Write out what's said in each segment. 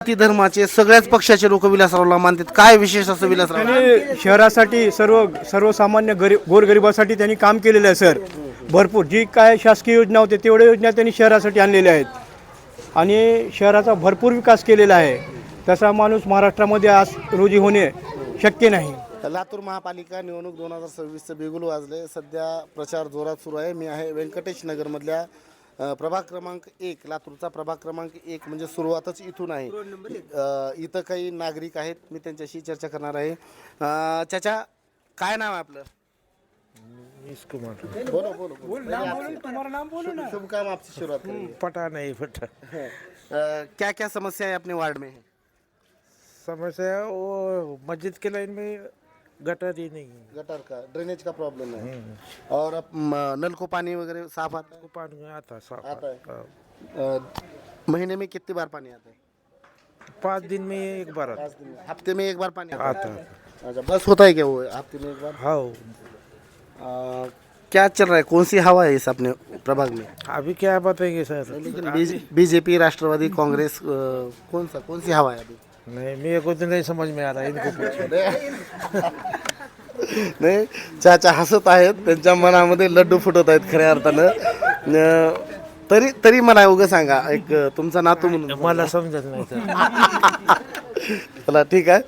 जाती धर्माचे सगळ्याच पक्षाचे लोक विलासरावला मानतात. काय विशेष असं विलासराव? त्यांनी शहरासाठी सर्वसामान्य गोरगरिबासाठी त्यांनी काम केलेलं आहे सर. भरपूर जी काय शासकीय योजना होते तेवढ्या योजना त्यांनी शहरासाठी आणलेल्या आहेत आणि शहराचा भरपूर विकास केलेला आहे. तसा माणूस महाराष्ट्रामध्ये आज रोजी होणे शक्य नाही. लातूर महापालिका निवडणूक 2026चं बिगुल वाजले. सध्या प्रचार जोरात सुरू आहे. मी आहे व्यंकटेश नगरमधल्या प्रभाग क्रमांक 1, लातूरचा प्रभाग क्रमांक 1 म्हणजे सुरुवातच इथून आहे. इथं काही नागरिक आहेत, मी त्यांच्याशी चर्चा करणार आहे. चाचा, काय नाव आहे आपलं? बोलो बोलो शुभ काम आपसे शुरुआत करेंगे. पता नहीं पता क्या क्या समस्या है अपने वार्ड में? समस्या वो मस्जिद के लाइन में गटर ही नहीं है, गटर का ड्रेनेज का प्रॉब्लम है और अब नल को पानी वगैरह साफ आता है? पानी आता साफ आता है। हाँ। महीने में कितनी बार पानी आता है? 5 दिन में एक बार आता 5 दिन में, हफ्ते में एक बार पानी आता आता है? अच्छा, बस होता है क्या वो हफ्ते में एक बार? हाँ। क्या चल रहा है, कौन सी हवा है इस अपने प्रभाग में? अभी क्या बताएंगे सर? लेकिन बीजेपी, राष्ट्रवादी, कांग्रेस, कौन सी हवा है अभी? नहीं, मेरे को तो नहीं समझ में आ रहा है, इनको पूछो। नाही, चाचा हसत आहेत, त्यांच्या मनामध्ये लड्डू फुटत आहेत खऱ्या अर्थानं. तरी मला उगं सांगा, एक तुमचा नातू म्हणून मला समजत नाही सर. चला ठीक आहे.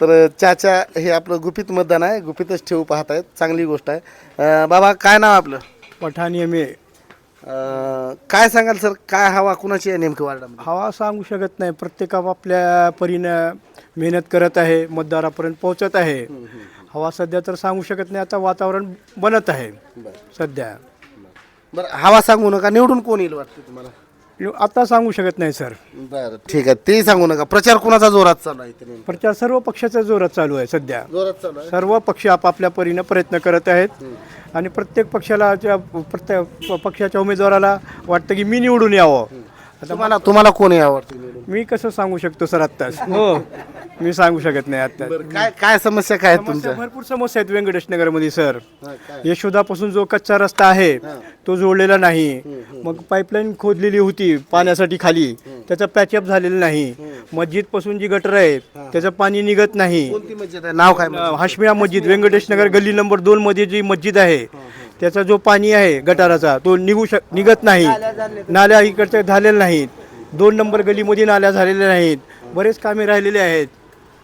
तर चाचा हे आपलं गुपित मतदान आहे, गुपितच ठेवू पाहत आहेत, चांगली गोष्ट आहे. बाबा, काय नाव आपलं? Pathani M A. काय सांगाल सर, काय हवा कुणाची आहे नेमकं वार्डामध्ये? हवा सांगू शकत नाही. प्रत्येक आपल्या परीनं मेहनत करत आहे, मतदारापर्यंत पोहोचत आहे. हवा सध्या तर सांगू शकत नाही. आता वातावरण बनत आहे सध्या. बरं, हवा सांगू नका, निवडून कोण येईल वाटतं तुम्हाला? आता सांगू शकत नाही सर. बरं ठीक आहे, ते सांगू नका. प्रचार कुणाचा जोरात चालू आहे? नेमका प्रचार सर्व पक्षाचा जोरात चालू आहे सध्या. जोरात चालू आहे. सर्व पक्ष आपापल्या परीनं प्रयत्न करत आहेत आणि प्रत्येक प्रत्येक पक्षाच्या उमेदवाराला वाटतं की मी निवडून यावं. तुम्हाला कोण आवडतं निवडून? मी कसं सांगू शकतो सर आत्ताच? हो, मी सांगू शकत नाही आत्ता. काय समस्या काय आहेत तुमच्या? भरपूर समस्या आहेत व्यंकटेश नगरमध्ये सर. काय? यशोदापासून जो कच्चा रस्ता आहे तो जोडलेला नाही. मग पाईपलाईन खोदलेली होती पाण्यासाठी खाली, त्याचा पॅचअप झालेला नाही. मस्जिदपासून जी गटर आहे त्याचं पाणी निघत नाही. कोणती मस्जिद आहे, नाव काय? हाशमिया मस्जिद, व्यंकटेश नगर गल्ली नंबर 2 मध्ये जी मस्जिद आहे त्याचा जो पाणी आहे गटाराचा तो निघत नाही. नाल्या इकडच्या झालेल्या नाहीत. 2 नंबर गल्लीमध्ये नाल्या झालेल्या नाहीत. बरेच कामे राहिलेले आहेत.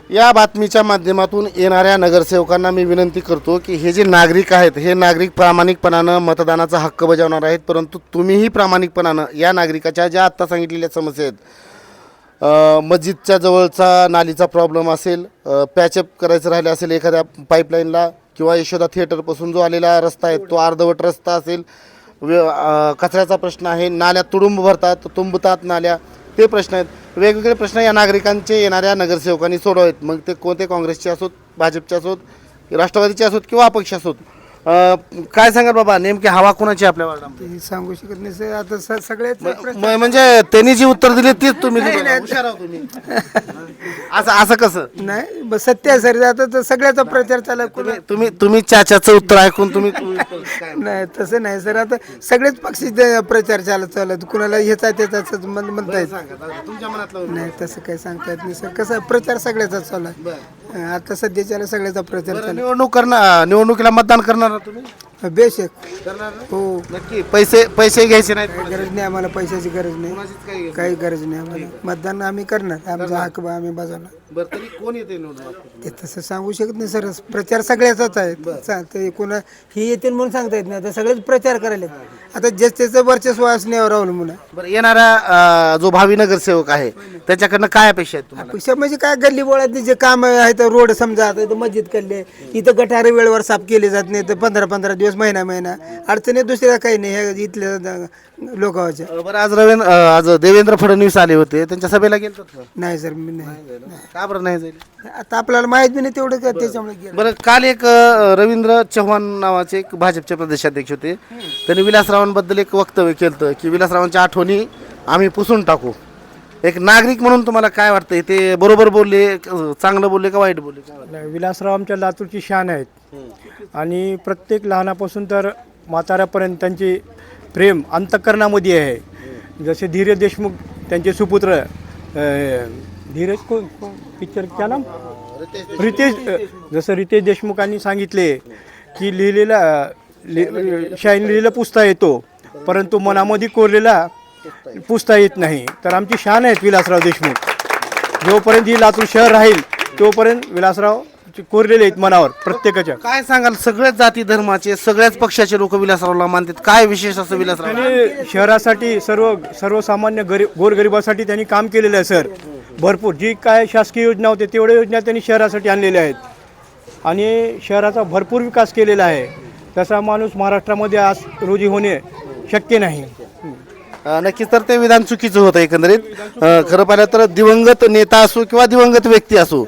या बातमीच्या माध्यमातून येणाऱ्या नगरसेवकांना मी विनंती करतो की हे जे नागरिक आहेत हे नागरिक प्रामाणिकपणानं मतदानाचा हक्क बजावणार आहेत, परंतु तुम्हीही प्रामाणिकपणानं या नागरिकाच्या ज्या आत्ता सांगितलेल्या समस्या आहेत, मस्जिदच्या जवळचा नालीचा प्रॉब्लेम असेल, पॅचअप करायचं राहिलं असेल एखाद्या पाईपलाईनला, किंवा यशोदा थिएटरपासून जो आलेला रस्ता आहे तो अर्धवट रस्ता असेल, कचऱ्याचा प्रश्न आहे, नाल्या तुंबतात नाल्या, ते प्रश्न आहेत. वेगवेगळे प्रश्न या नागरिकांचे येणाऱ्या नगरसेवकांनी सोडवावेत. मग ते कोणते काँग्रेसचे असोत, भाजपचे असोत, राष्ट्रवादीचे असोत किंवा अपक्ष असोत. काय सांगाल बाबा, नेमकी हवा कोणाची आपल्या वार्डामध्ये? सांगू शकत नाही सर. आता सगळ्याच म्हणजे त्यांनी जी उत्तर दिली तीच तुम्ही हुशार आहात तुम्ही. असं कसं नाही, सत्य आहे सर. आता तर सगळ्याचा प्रचार चालू आहे. तुम्ही चाचाचं उत्तर ऐकून तुम्ही नाही, तसं नाही सर. आता सगळेच पक्षी प्रचार चालू आहे. कुणाला ह्याचा त्याचाच म्हणता येत तुमच्या मनातलं नाही. तसं काही सांगता येत नाही सर. कसं प्रचार सगळ्याचा चालू आहे. आता सध्याच्याला सगळ्याचा प्रचार चालू निवडणुकीला मतदान करणार ना तुम्ही? आहे. बेशक करणार ना? हो. नक्की. पैसे घ्यायचे नाहीत? गरज नाही आम्हाला, पैशाची गरज नाही, काही गरज नाही आम्हाला. मतदान आम्ही करणार, आमचा हक्क आम्ही बजावणार. बरं, तरी कोण येते निवडून? ते तसं सांगू शकत नाही सर. प्रचार सगळ्याचाच आहे. ते कोणा ही येतील म्हणून सांगता येत नाही. आता सगळेच प्रचार करायला. आता ज्याच त्याचं वर्चस्व असण्यावर अवलंबून आहे. बरं, येणारा जो भावी नगरसेवक आहे त्याच्याकडनं काय अपेक्षा आहेत तुम्हाला? अपेक्षा म्हणजे काय, गल्ली बोळात जे काम आहेत, रोड समजा आता इथं मस्जिद काढले, इथं गटारे वेळेवर साफ केले जात नाही, तर 15-15 दिवस, महिना अडचणी दुसऱ्या काही नाही हे इथल्या लोकांच्या. बरं, आज देवेंद्र फडणवीस आले होते, त्यांच्या सभेला गेलो नाही सर, मी नाही. का बरं नाही जाईल? आता आपल्याला माहित बी नाही तेवढं का, त्याच्यामुळे गेलं. बरं, काल एक रवींद्र चव्हाण नावाचे एक भाजपचे प्रदेशाध्यक्ष होते, त्यांनी विलासरावांबद्दल एक वक्तव्य केलं की विलासरावांच्या आठवणी आम्ही पुसून टाकू. एक नागरिक म्हणून तुम्हाला काय वाटतंय, ते बरोबर बोलले, चांगलं बोलले का वाईट बोलले? विलासराव आमच्या लातूरची शान आहेत आणि प्रत्येक लहानापासून तर म्हाताऱ्यापर्यंत त्यांची प्रेम अंतःकरणामध्ये आहे. जसे धीरज देशमुख त्यांचे सुपुत्र धीरज को पिक्चर क्या नाम रितेश जसं रितेश देशमुखांनी सांगितले की शाईन लिहिलेला पुसता येतो परंतु मनामध्ये कोरलेला पुसता येत नाही. तर आमची शान आहेत विलासराव देशमुख. जोपर्यंत ही लातूर शहर राहील तोपर्यंत विलासराव कोरलेले आहेत मनावर प्रत्येकाच्या. काय सांगाल, सगळ्याच जाती धर्माचे सगळ्याच पक्षाचे लोक विलासरावला मानतात, काय विशेष असं विलासराव? त्यांनी शहरासाठी सर्वसामान्य गोरगरिबासाठी त्यांनी काम केलेलं आहे सर. भरपूर जी काय शासकीय योजना होते तेवढ्या योजना त्यांनी शहरासाठी आणलेल्या आहेत आणि शहराचा भरपूर विकास केलेला आहे. तसा माणूस महाराष्ट्रामध्ये आज रोजी होणे शक्य नाही. नक्कीच. तर ते विधान चुकीचं होतं एकंदरीत. खरं पाहिलं तर दिवंगत नेता असो किंवा दिवंगत व्यक्ती असो,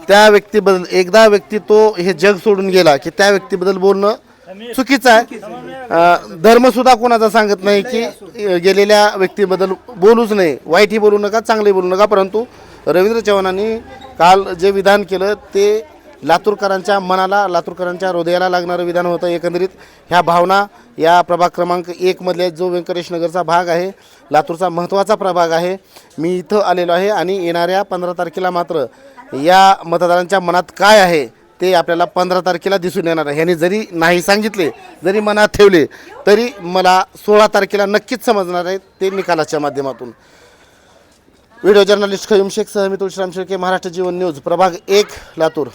त्या व्यक्तीबद्दल एकदा व्यक्ती तो हे जग सोडून गेला की त्या व्यक्तीबद्दल बोलणं चुकीचं आहे. धर्मसुद्धा कोणाचा सांगत नाही की गेलेल्या व्यक्तीबद्दल बोलूच नाही, वाईटही बोलू नका, चांगलंही बोलू नका. परंतु रवींद्र चव्हाणांनी काल जे विधान केलं ते लातूरकरांच्या मनाला, लातूरकरांच्या हृदयाला लागणारं विधान होतं. एकंदरीत ह्या भावना या प्रभाग क्रमांक 1 मधल्या जो व्यंकटेश नगरचा भाग आहे, लातूरचा महत्त्वाचा प्रभाग आहे, मी इथं आलेलो आहे आणि येणाऱ्या 15 तारखेला मात्र या मतदारांच्या मनात काय आहे ते आपल्याला 15 तारखेला दिसून येणार आहे. ह्यांनी जरी नाही सांगितले, जरी मनात ठेवले, तरी मला 16 तारखेला नक्कीच समजणार आहे ते निकालाच्या माध्यमातून. व्हिडिओ जर्नलिस्ट खयूम शेख सह मी तुळशीराम शेळके, महाराष्ट्र जीवन न्यूज, प्रभाग 1, लातूर.